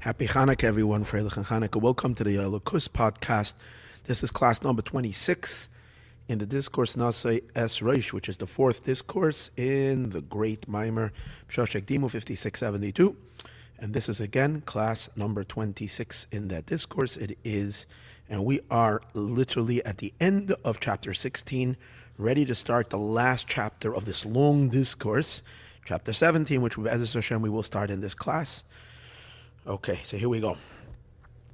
Happy Hanukkah, everyone. Freilich and Hanukkah. Welcome to the Lakus podcast. This is class number 26 in the discourse Naso Rosh, which is the fourth discourse in the great Maamor Perek16E 5672. And this is again class number 26 in that discourse. It is, and we are literally at the end of chapter 16, ready to start the last chapter of this long discourse, chapter 17, which as Hashem we will start in this class. Okay, so here we go.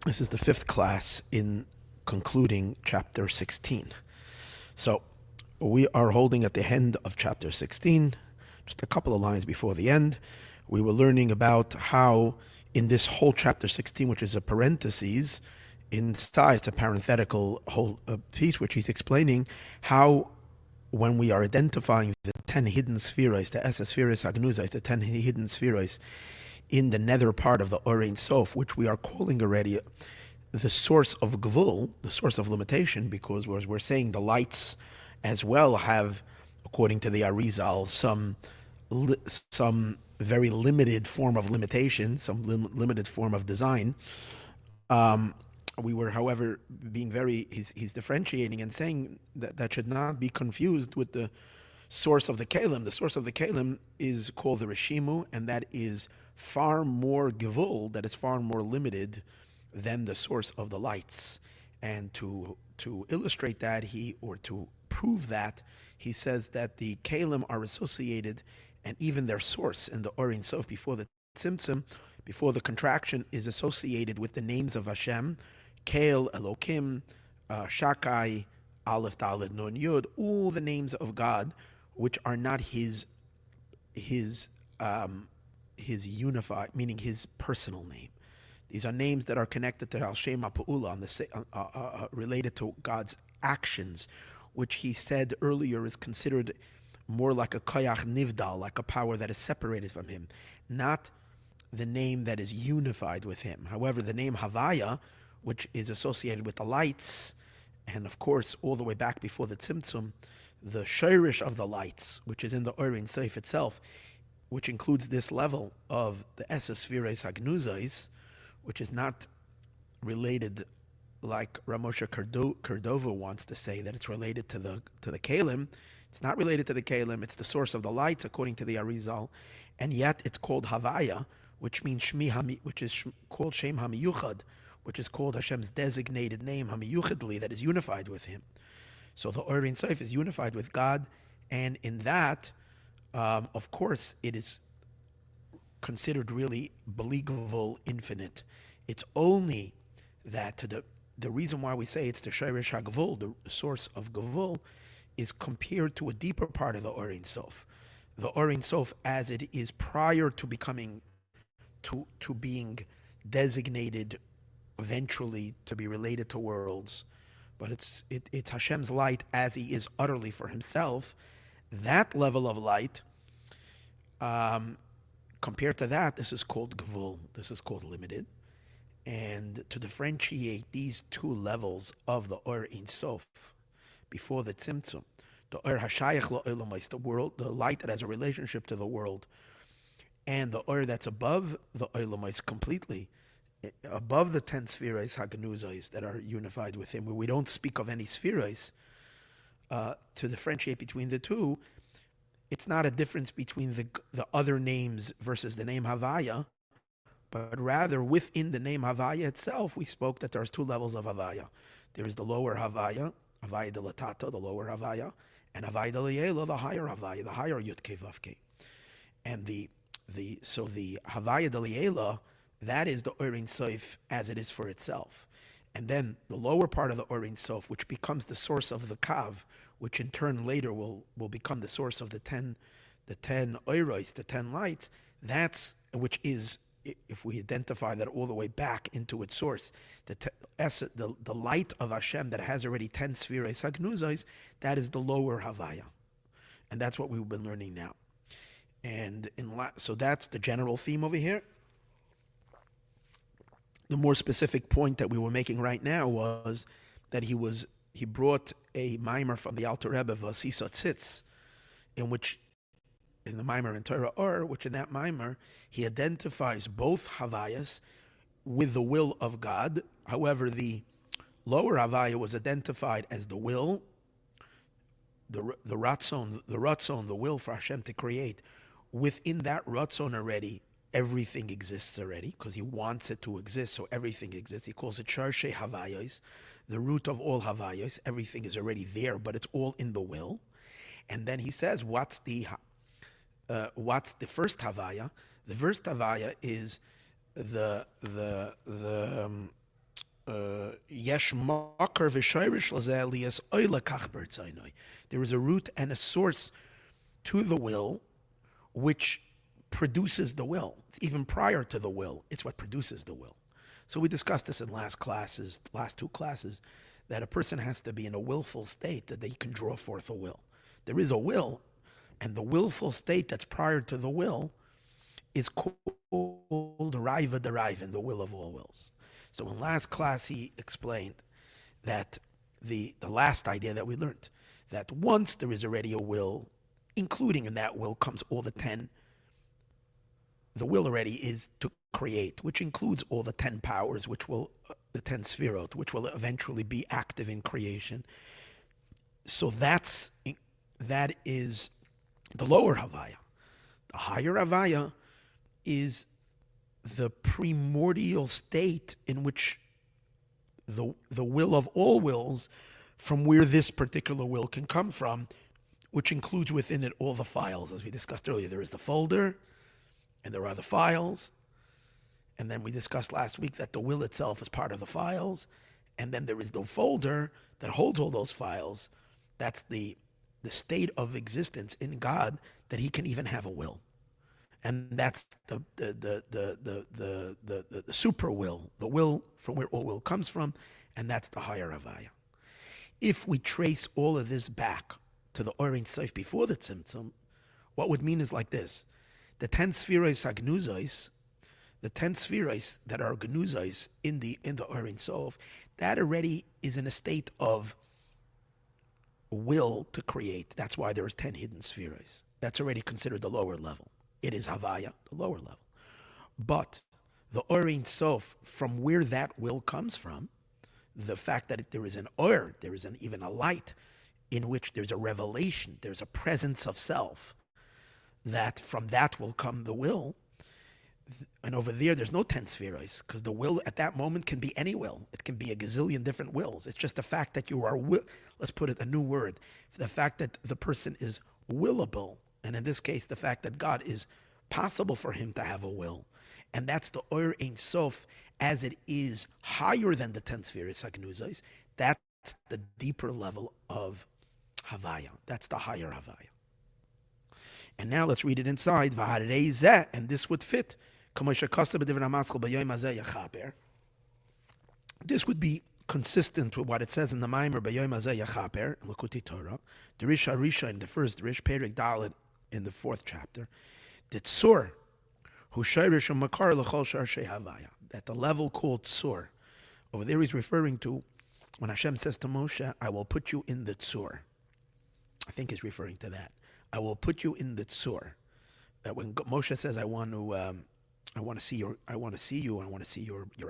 This is the fifth class in concluding chapter 16. So we are holding at the end of chapter 16, just a couple of lines before the end. We were learning about how in this whole chapter 16, which is a parenthesis, inside it's a parenthetical whole piece, which he's explaining how when we are identifying the 10 hidden spheres, the Esa spheres Hagnuzais, the 10 hidden spheres, in the nether part of the Ein Sof, which we are calling already the source of Gvul, the source of limitation, because we're saying the lights as well have, according to the Arizal, some very limited form of limitation, some limited form of design. We were, however, being he's differentiating and saying that should not be confused with the source of the Kalim. The source of the Kalim is called the Rishimu, and that is far more gevul, that is far more limited than the source of the lights. And to illustrate that, or to prove that, he says that the kalim are associated, and even their source in the Ein Sof before the tzimtzum, before the contraction, is associated with the names of Hashem, Kael, Elokim, Shakai, Aleph, Dalet, Nun, Yud, all the names of God, which are not his unified, meaning his personal name. These are names that are connected to Al Shem HaPa'ula, related to God's actions, which he said earlier is considered more like a koyach nivdal, like a power that is separated from him, not the name that is unified with him. However, the name Havaya, which is associated with the lights, and of course all the way back before the Tzimtzum, the shirish of the lights, which is in the Ein Sof itself, which includes this level of the Esa Spheres Hagnuzais, which is not related like Ramosha Cordova wants to say, that it's related to the Kalim. It's not related to the Kalim, it's the source of the lights according to the Arizal, and yet it's called Havaya, which means which is called Shem HaMiyuchad, which is called Hashem's designated name, HaMiyuchadli, that is unified with him. So the Ein Sof is unified with God, and in that, of course, it is considered really believable, infinite. It's only that the reason why we say it's the Shirish HaGvul, the source of Gvul, is compared to a deeper part of the Ein Sof. The Ein Sof, as it is prior to becoming, to being designated eventually to be related to worlds, but it's Hashem's light as he is utterly for himself. That level of light, compared to that, this is called Gvul, this is called limited. And to differentiate these two levels of the Ein Sof before the Tzimtzum, the Hashayach Lo'olamais, the world, the light that has a relationship to the world, and the that's above the Olamais completely, above the 10 spheres Hagnuzais that are unified with him, where we don't speak of any spheres, to differentiate between the two, it's not a difference between the other names versus the name Havaya, but rather within the name Havaya itself, we spoke that there's two levels of Havaya. There is the lower Havaya, Havaya de Latata, the lower Havaya, and Havaya de Liela, the higher Havaya, the higher Yud Kei Vav Kei. And the Havaya de Liela, that is the Ein Sof as it is for itself. And then the lower part of the Ein Sof, which becomes the source of the Kav, which in turn later will become the source of the 10 Oiros, the 10 lights, that's, which is, if we identify that all the way back into its source, the light of Hashem that has already 10 spheres Hagnuzais, that is the lower Havaya. And that's what we've been learning now. And so that's the general theme over here. The more specific point that we were making right now was that he brought a Maamor from the Alter Rebbe, Vasisa Tzitz, in which in the Maamor in Torah Or, which in that Maamor, he identifies both Havayas with the will of God. However, the lower Havaya was identified as the will, the ratzon, the will for Hashem to create. Within that ratzon already, everything exists already because He wants it to exist, so everything exists. He calls it Sharshei Havayos, the root of all Havayos. Everything is already there, but it's all in the will. And then He says, what's the first Havaya? The first Havaya is Yesh Makar v'Shayrish Lazeh Elias Oila Kach B'Rtzaynoi. There is a root and a source to the will, which produces the will. It's even prior to the will. It's what produces the will. So we discussed this in last two classes, that a person has to be in a willful state that they can draw forth a will. There is a will, and the willful state that's prior to the will is called Raiva Deraivan, the will of all wills. So in last class he explained that the last idea that we learned, that once there is already a will, including in that will comes all the 10, the will already is to create, which includes all the 10 powers, the 10 sfirot, which will eventually be active in creation. So that is the lower Havaya. The higher Havaya is the primordial state in which the will of all wills, from where this particular will can come from, which includes within it all the files. As we discussed earlier, there is the folder, and there are the files. And then we discussed last week that the will itself is part of the files. And then there is the folder that holds all those files. That's the state of existence in God, that He can even have a will. And that's the super will, the will from where all will comes from, and that's the higher Havaya. If we trace all of this back to the Or Ein Sof before the Tzimtzum, what would mean is like this: the 10 spheros hagnuzos, the 10 spheros that are gnuzos in the Or Ein Sof, that already is in a state of will to create. That's why there's 10 hidden spheros. That's already considered the lower level. It is Havaya, the lower level. But the Or Ein Sof, from where that will comes from, the fact that there is an Or, there is even a light in which there's a revelation, there's a presence of self, that from that will come the will. And over there's no 10 spheros, because the will at that moment can be any will. It can be a gazillion different wills. It's just the fact that you are, let's put it a new word, the fact that the person is willable. And in this case, the fact that God is possible for him to have a will. And that's the Or Ein Sof, as it is higher than the 10 spheres hagnuzos. That's the deeper level of Havaya. That's the higher Havaya. And now let's read it inside. And this would fit. This would be consistent with what it says in the Maamor B'Yom Hazeh Yachaper, in Likkutei Torah, the Rish Harisha in the first Rish, Perek16E in the 4th chapter, the Tzur, who Shayrish Makar L'chol Sharshei Havaya, at the level called Tzur. Over there he's referring to when Hashem says to Moshe, I will put you in the Tzur. I think he's referring to that. I will put you in the Tzur. That when Moshe says, I want to see your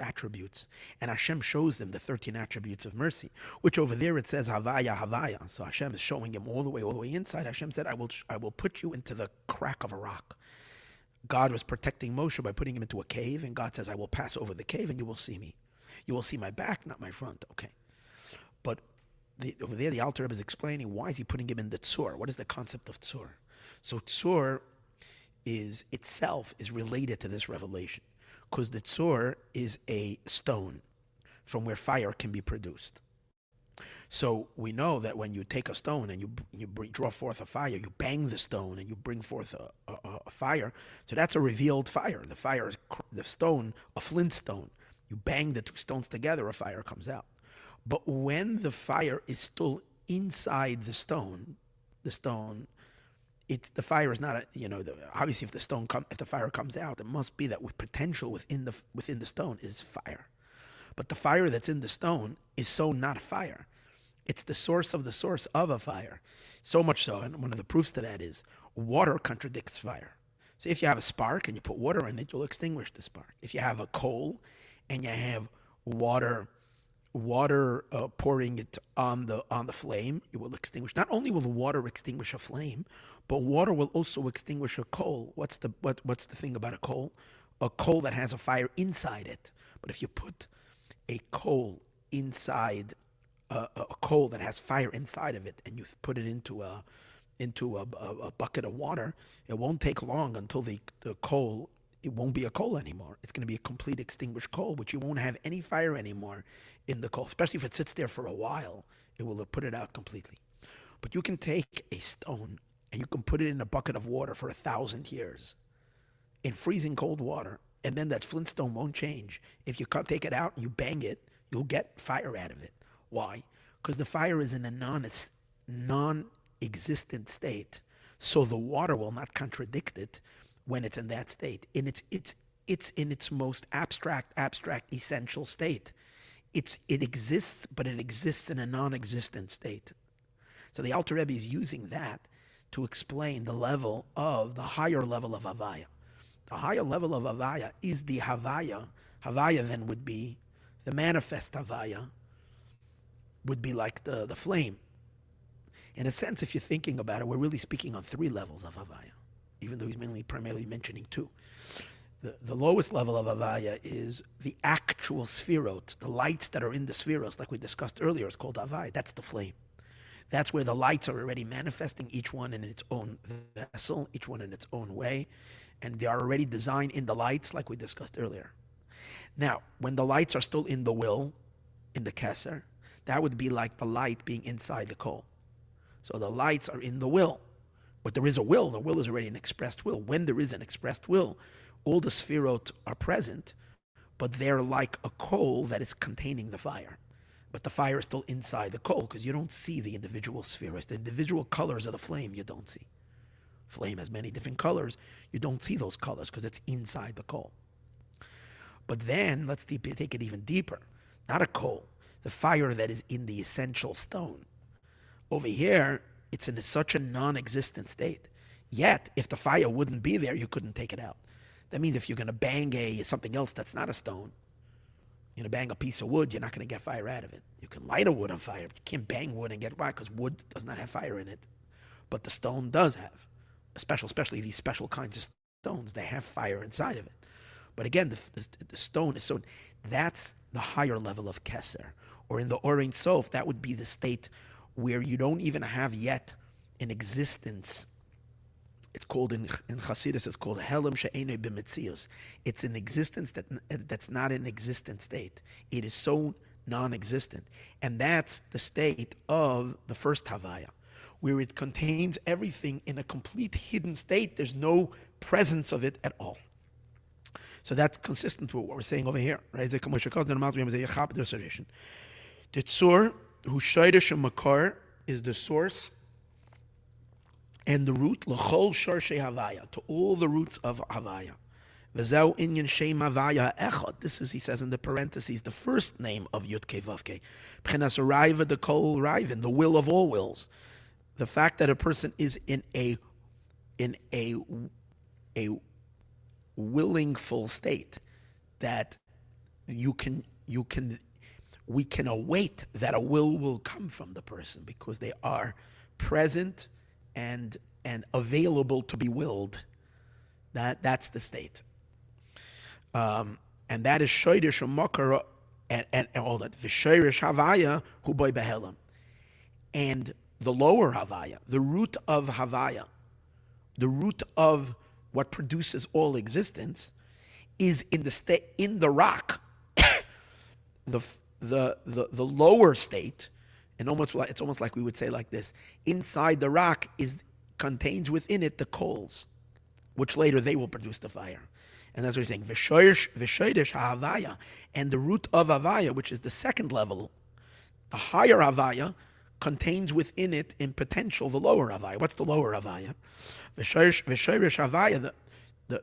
attributes. And Hashem shows them the 13 attributes of mercy, which over there it says Havaya, Havaya. So Hashem is showing him all the way inside. Hashem said, I will put you into the crack of a rock. God was protecting Moshe by putting him into a cave, and God says, I will pass over the cave and you will see me. You will see my back, not my front. Okay. But over there, the Alter Rebbe is explaining why is he putting him in the Tzur? What is the concept of Tzur? So Tzur is related to this revelation, because the Tzur is a stone from where fire can be produced. So we know that when you take a stone and you draw forth a fire, you bang the stone and you bring forth a fire. So that's a revealed fire. The fire is the stone, a flint stone. You bang the two stones together, a fire comes out. But when the fire is still inside the stone, the fire is not obviously if the fire comes out, it must be that with potential within the stone is fire. But the fire that's in the stone is so not fire. It's the source of a fire. So much so, and one of the proofs to that is water contradicts fire. So if you have a spark and you put water in it, you'll extinguish the spark. If you have a coal and you have water pouring it on the flame, it will extinguish. Not only will water extinguish a flame, but water will also extinguish a coal. What's the thing about a coal? A coal that has a fire inside it. But if you put a coal inside a coal that has fire inside of it, and you put it into a bucket of water, it won't take long until the coal, it won't be a coal anymore. It's going to be a complete extinguished coal, which you won't have any fire anymore in the coal, especially if it sits there for a while. It will put it out completely. But you can take a stone and you can put it in a bucket of water for 1,000 years in freezing cold water, and then that flintstone won't change. If you take it out and you bang it, you'll get fire out of it. Why? Because the fire is in a non-existent state, so the water will not contradict it when it's in that state. It's in its most abstract, essential state. It exists, but it exists in a non-existent state. So the Alter Rebbe is using that to explain the higher level of Havaya. The higher level of Havaya is the Havaya. Havaya then would be, the manifest Havaya would be like the flame. In a sense, if you're thinking about it, we're really speaking on 3 levels of Havaya, even though he's primarily mentioning 2. The lowest level of Havaya is the actual Sphirot, the lights that are in the Spheros, like we discussed earlier, is called Havaya. That's the flame. That's where the lights are already manifesting, each one in its own vessel, each one in its own way, and they are already designed in the lights, like we discussed earlier. Now, when the lights are still in the will, in the Keser, that would be like the light being inside the coal. So the lights are in the will. But there is a will. The will is already an expressed will. When there is an expressed will, all the Sphirot are present, but they're like a coal that is containing the fire. But the fire is still inside the coal, because you don't see the individual spheres. The individual colors of the flame you don't see. Flame has many different colors. You don't see those colors because it's inside the coal. But then, let's take it even deeper. Not a coal. The fire that is in the essential stone. Over here, it's in such a non-existent state. Yet, if the fire wouldn't be there, you couldn't take it out. That means if you're going to bang something else that's not a stone, you're going to bang a piece of wood, you're not going to get fire out of it. You can light a wood on fire, but you can't bang wood and get why? Because wood does not have fire in it. But the stone does have. Especially these special kinds of stones, they have fire inside of it. But again, the stone is so, that's the higher level of Keser. Or in the Orein Sof, that would be the state where you don't even have yet an existence. It's called in Chassidus, it's called Helam She'enei B'Metzius. It's an existence that's not an existent state. It is so non-existent. And that's the state of the first Havaya, where it contains everything in a complete hidden state. There's no presence of it at all. So that's consistent with what we're saying over here. Right? The Tzur, who Shaidish Makar, is the source and the root, l'chol sharshei Havaya, to all the roots of Havaya. V'zeu inyan shem Havaya echad. This is, he says in the parentheses, the first name of Yud Kei Vav Kei. P'chenas Raiva de kol Raiven, the will of all wills. The fact that a person is in a willingful state, that we can await that a will come from the person because they are present and available to be willed. That's the state. And that is Shoydish Makar and all that. V'Shoyrish Havaya Hu Boy Behelam. And the lower Havaya, the root of Havaya, the root of what produces all existence, is in the rock. the lower state, and it's almost like we would say like this: inside the rock contains within it the coals, which later they will produce the fire. And that's what he's saying. V'shoydish Havaya, and the root of Havaya, which is the second level, the higher Havaya, contains within it in potential the lower Havaya. What's the lower Havaya? V'shoyrish Havaya, the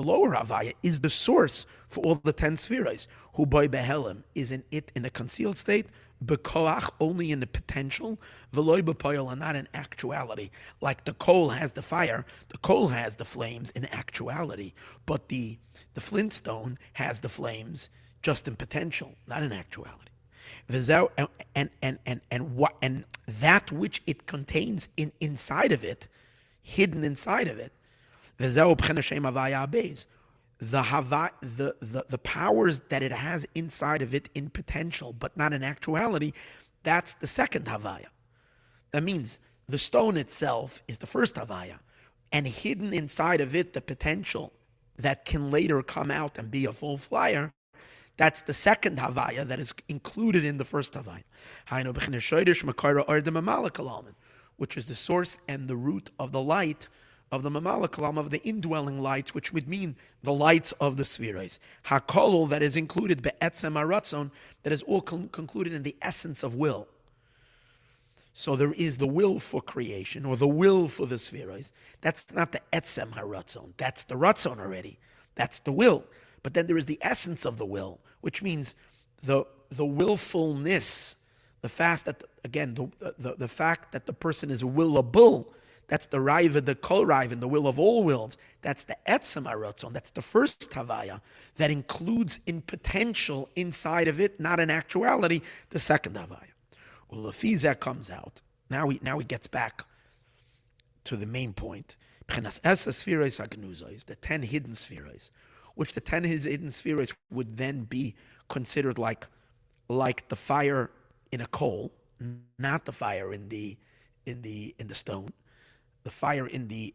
lower Havaya, is the source for all the 10 spheres. Hu boy behelim, is in it in a concealed state. bekoach, only in the potential, v'loy b'poil, and not in actuality. Like the coal has the fire, the coal has the flames in actuality, but the flintstone has the flames just in potential, not in actuality. And that which it contains inside of it, hidden inside of it, the powers that it has inside of it in potential, but not in actuality, that's the second Havaya. That means the stone itself is the first Havaya, and hidden inside of it, the potential that can later come out and be a full flyer, that's the second Havaya that is included in the first Havaya. Which is the source and the root of the light of the Mamalakalam, of the indwelling lights, which would mean the lights of the spheres. Hakolol, that is included, be'etzem haratzon, that is all concluded in the essence of will. So there is the will for creation, or the will for the spheres. That's not the etzem haratzon. That's the ratzon already. That's the will. But then there is the essence of the will, which means the willfulness, the fact that, again, the fact that the person is willable. That's the Reuven, the Kol Reuven, the will of all wills. That's the Etzem HaRatzon. That's the first Havaya that includes in potential inside of it, not in actuality, the second Havaya. Well, Lefizah comes out. Now he gets back to the main point. The 10 hidden spheres, which the 10 hidden spheres would then be considered like the fire in a coal, not the fire in the stone. The fire in the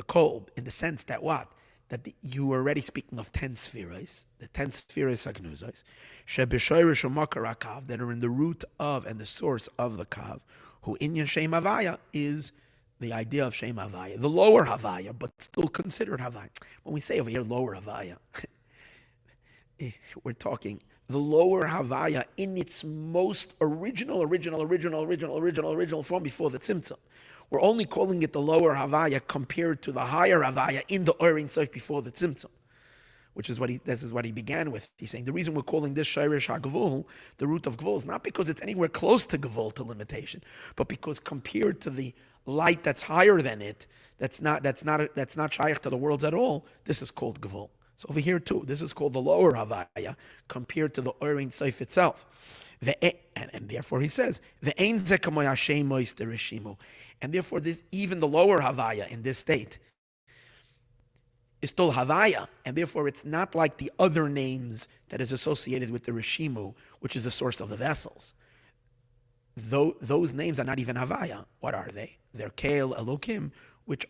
coal, in the sense that what? That you were already speaking of 10 spheres, the 10 spheres agnuzos, shebeshoyrish u'makar hakav, that are in the root of and the source of the kav, who inyan shem havaya is the idea of shem havaya, the lower havaya, but still considered havaya. When we say over here lower havaya, we're talking the lower havaya in its most original form before the tzimtzum. We're only calling it the lower Havaya compared to the higher Havaya in the Or Ein Sof before the Tzimtzum, which is this is what he began with. He's saying the reason we're calling this Shirish HaGavul, the root of Gavul, is not because it's anywhere close to Gavul, to limitation, but because compared to the light that's higher than it, that's not shaykh to the worlds at all, this is called Gavul. So over here too, this is called the lower Havaya compared to the Or Ein Sof itself. And therefore he says, the Ein Zekamoy Hashem Mois Derishimu. And therefore, even the lower Havaya in this state is still Havaya, and therefore it's not like the other names that is associated with the Rishimu, which is the source of the vessels. Those names are not even Havaya. What are they? They're Keil Elokim, which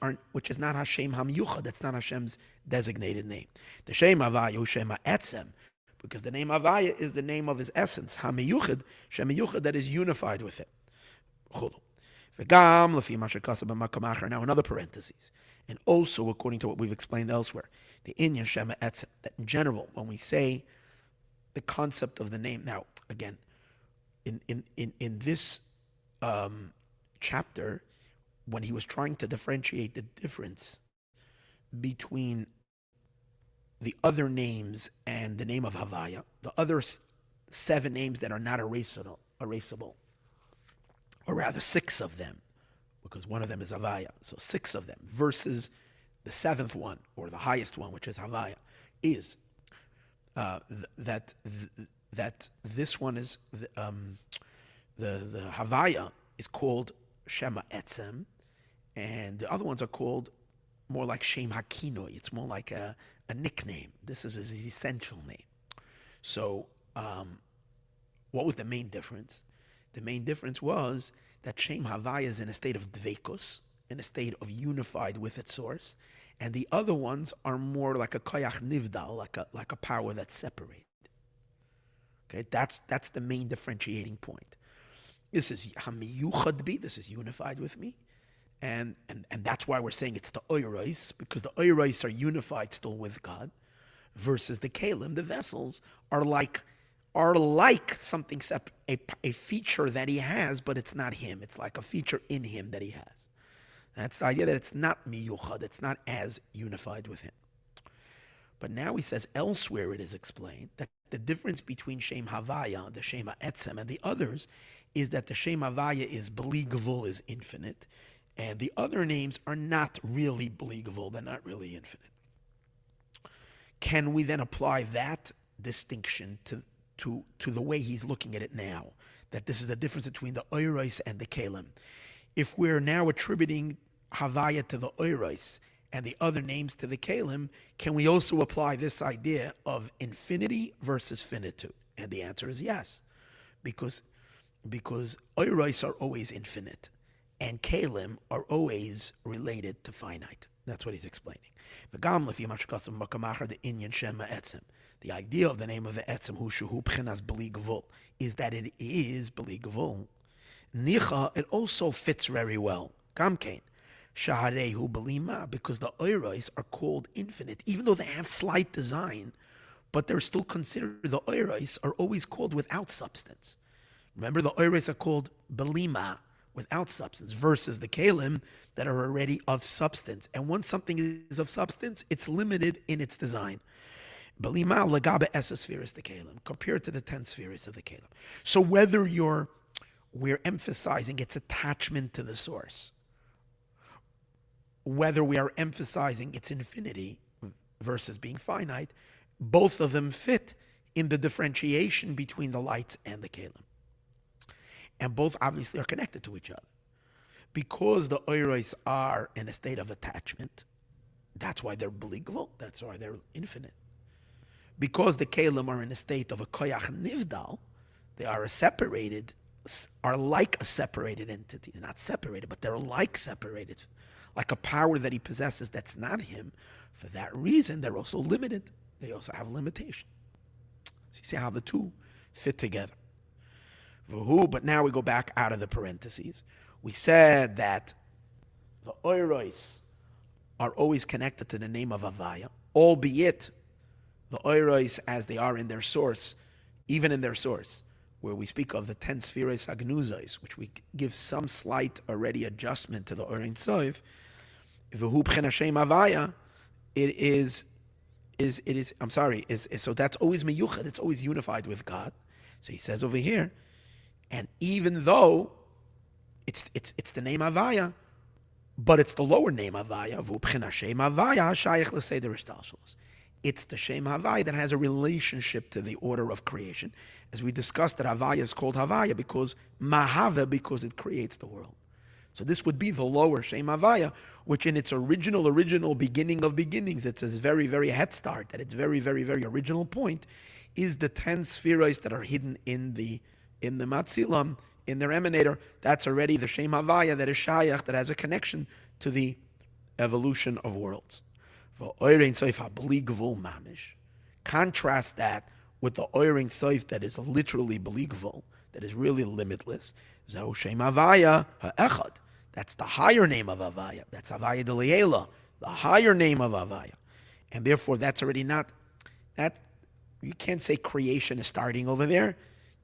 is not Hashem Hamyuchad. That's not Hashem's designated name. The Shem Havaya, Shem Etzem, because the name Havaya is the name of his essence. Hamyuchad, Shem Yuchad, that is unified with it. Now, another parenthesis, and also according to what we've explained elsewhere, the inyan shema etzem, that in general, when we say the concept of the name, now again, in this chapter, when he was trying to differentiate the difference between the other names and the name of Havaya, the other 7 names that are not erasable, or rather 6 of them, because one of them is Havaya. So 6 of them versus the 7th one, or the highest one, which is Havaya, is that this one is the Havaya is called Shema Etzem, and the other ones are called more like Shem Hakinoi. It's more like a nickname. This is his essential name. So what was the main difference? The main difference was that Shem Havaya is in a state of dveikus, in a state of unified with its source, and the other ones are more like a koyach nivdal, like a power that's separated. Okay, that's the main differentiating point. This is hamiyuchad bi, this is unified with me, and that's why we're saying it's the oiros, because the oiros are unified still with God, versus the kalim, the vessels, are like something separate, a feature that he has, but it's not him. It's like a feature in him that he has. That's the idea that it's not miyuchad, it's not as unified with him. But now he says elsewhere it is explained that the difference between Shem Havaya, the Shem Etzem, and the others is that the Shem Havaya is Bli Gevul, is infinite, and the other names are not really Bli Gevul, they're not really infinite. Can we then apply that distinction to the way he's looking at it now? That this is the difference between the Oiros and the Kalim. If we're now attributing Havaya to the Oiros and the other names to the Kalim, can we also apply this idea of infinity versus finitude? And the answer is yes, because Oiros are always infinite, and Kalim are always related to finite. That's what he's explaining. The idea of the name of the Etzem, Hu Shehu B'chinas Bli Gevul, is that it is Bli Gevul. Nicha, it also fits very well. Kamkein, Shaharehu Belima, because the Oiros are called infinite, even though they have slight design, but they're still considered, the Oiros are always called without substance. Remember, the Oiros are called Belima, without substance, versus the Kalim that are already of substance. And once something is of substance, it's limited in its design. Belima lagabe esa spheres the Kalim, compared to the 10 spheres of the Kalim. So whether we're emphasizing its attachment to the source, whether we are emphasizing its infinity versus being finite, both of them fit in the differentiation between the lights and the Kalim. And both obviously are connected to each other. Because the Oiros are in a state of attachment, that's why they're Bli Gevul, that's why they're infinite. Because the Kalim are in a state of a Koyach Nivdal, they are like a separated entity. They're not separated, but they're like separated, like a power that he possesses that's not him. For that reason, they're also limited. They also have limitation. So you see how the two fit together. But now we go back out of the parentheses. We said that the Oiros are always connected to the name of Havaya, albeit the Oiros, as they are in their source, even in their source, where we speak of the 10 spheres agnuzos, which we give some slight already adjustment to the Orin Soif, V'hu b'chen Hashem Havaya, so that's always meyuchad, it's always unified with God. So he says over here, and even though it's the name Havaya, but it's the lower name Havaya, it's the Shem Havaya that has a relationship to the order of creation. As we discussed, that Havaya is called Havaya because because it creates the world. So this would be the lower Shem Havaya, which in its original beginning of beginnings, it's a very, very head start, at its very, very, very original point, is the 10 spheres that are hidden in the Matzilam, in their emanator. That's already the Shem Havaya that is Shayach, that has a connection to the evolution of worlds. Contrast that with the Oirin Soif that is literally Bli Gevul, that is really limitless. Zehu Shem Havaya ha'echad. That's the higher name of Havaya. That's Havaya D'Liela, the higher name of Havaya. And therefore, that's already not, that you can't say creation is starting over there.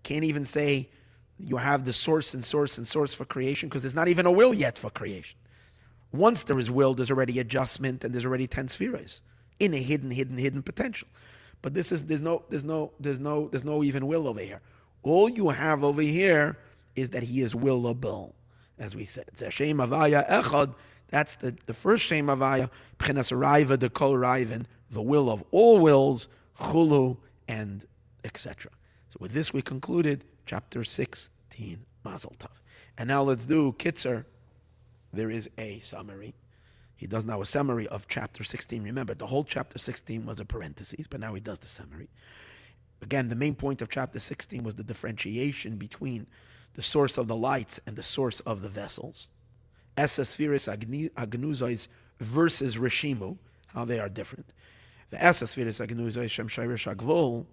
Can't even say you have the source for creation, because there's not even a will yet for creation. Once there is will, there's already adjustment, and there's already 10 spheres in a hidden potential. But there's no even will over here. All you have over here is that he is willable, as we said. Shem Havaya Echad. That's the first Shem Havaya, B'chinas Raiva de Kol Raiven, the will of all wills, Chulu, and etc. So with this, we concluded chapter 16, Mazel Tov. And now let's do Kitzer. There is a summary. He does now a summary of chapter 16. Remember, the whole chapter 16 was a parenthesis, but now he does the summary. Again, the main point of chapter 16 was the differentiation between the source of the lights and the source of the vessels. Esa spheres agnuzos versus Rishimu, how they are different. The Esa spheres agnuzos shem shirish agvul,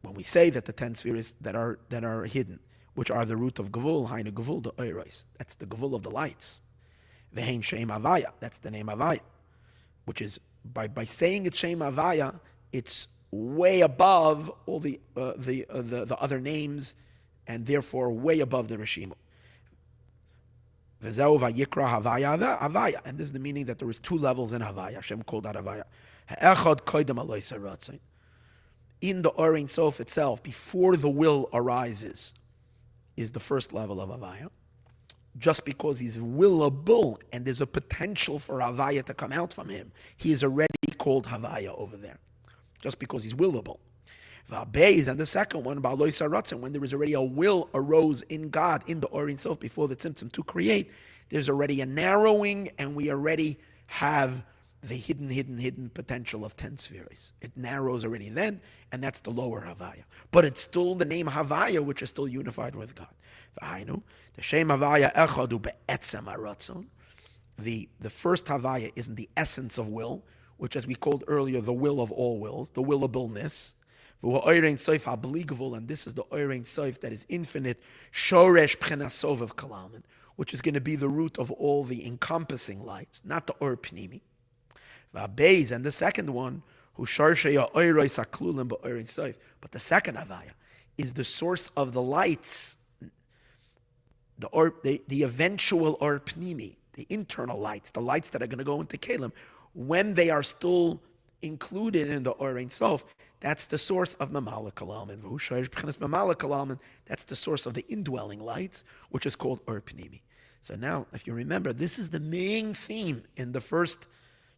when we say that the 10 spheres that are hidden, which are the root of Gevul, Hainu Gevul, the Oiros, that's the Gevul of the lights. Vehein Shem Havaya, that's the name Havaya, which is, by saying it's Shem Havaya, it's way above all the other names, and therefore way above the Rishimu. V'zeu vayikra havaya havaya. And this is the meaning that there is two levels in havaya. Hashem called out havaya. Ha'echad koydem aloysa ratzon. In the Ein Sof itself, before the will arises, is the first level of havaya. Just because he's willable and there's a potential for havaya to come out from him, he is already called havaya over there. Just because he's willable. V'abeis, and the second one, ba'aloysa ratzon, when there is already a will arose in God, in the Ein Sof, before the tzimtzum to create, there's already a narrowing, and we already have the hidden potential of 10 spheres. It narrows already then, and that's the lower Havaya. But it's still the name Havaya, which is still unified with God. The Shem Havaya Echadu be'etzem haratzon. The first Havaya is in the essence of will, which, as we called earlier, the will of all wills, the willableness. And this is the Ein Sof that is infinite, Shoresh Pchenasov of Kalaman, which is going to be the root of all the encompassing lights, not the Or Pnimi. V'abeis, and the second one, who Sharsheya Oirois Aklulim ba'Ein Sof. But the second Havaya is the source of the lights, the eventual Or Pnimi, the internal lights, the lights that are going to go into Kalim, when they are still included in the Ein Sof. That's the source of Mamala Kalaman. That's the source of the indwelling lights, which is called Or Pnimi. So now, if you remember, this is the main theme in the first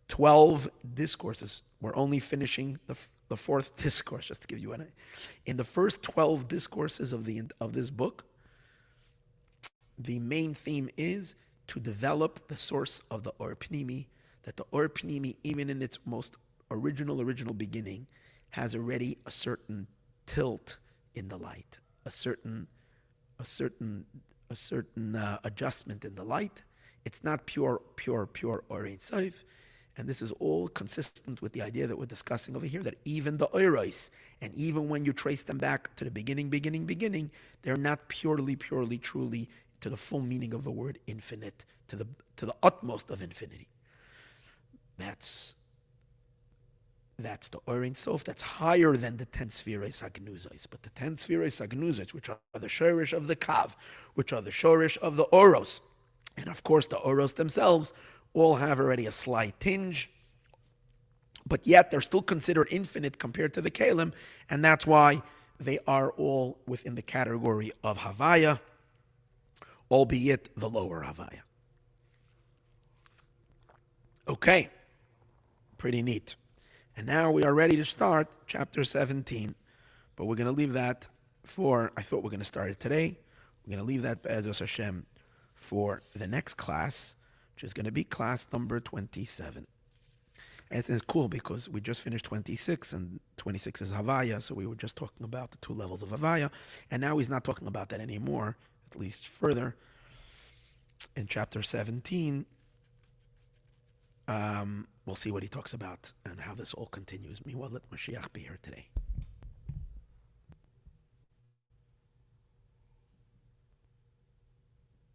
12 discourses. We're only finishing the fourth discourse, just to give you an idea. In the first 12 discourses of this book, the main theme is to develop the source of the Or Pnimi, that the Or Pnimi, even in its most original beginning, has already a certain tilt in the light, a certain adjustment in the light. It's not pure Ein Sof, and this is all consistent with the idea that we're discussing over here, that even the Oiros, and even when you trace them back to the beginning, they're not purely, truly, to the full meaning of the word infinite, to the utmost of infinity. That's the Ein Sof, that's higher than the 10 spheres hagnuzos. But the 10 spheres hagnuzos, which are the shorish of the kav, which are the shorish of the oros, and of course the oros themselves, all have already a slight tinge, but yet they're still considered infinite compared to the kalim, and that's why they are all within the category of havaya, albeit the lower havaya. Okay, pretty neat. And now we are ready to start chapter 17, but we're going to leave that I thought we're going to start it today. We're going to leave that, Be'ezus Hashem, for the next class, which is going to be class number 27. And it's cool because we just finished 26, and 26 is Havaya, so we were just talking about the two levels of Havaya, and now he's not talking about that anymore, at least further. In chapter 17, we'll see what he talks about and how this all continues. Meanwhile, let Mashiach be here today.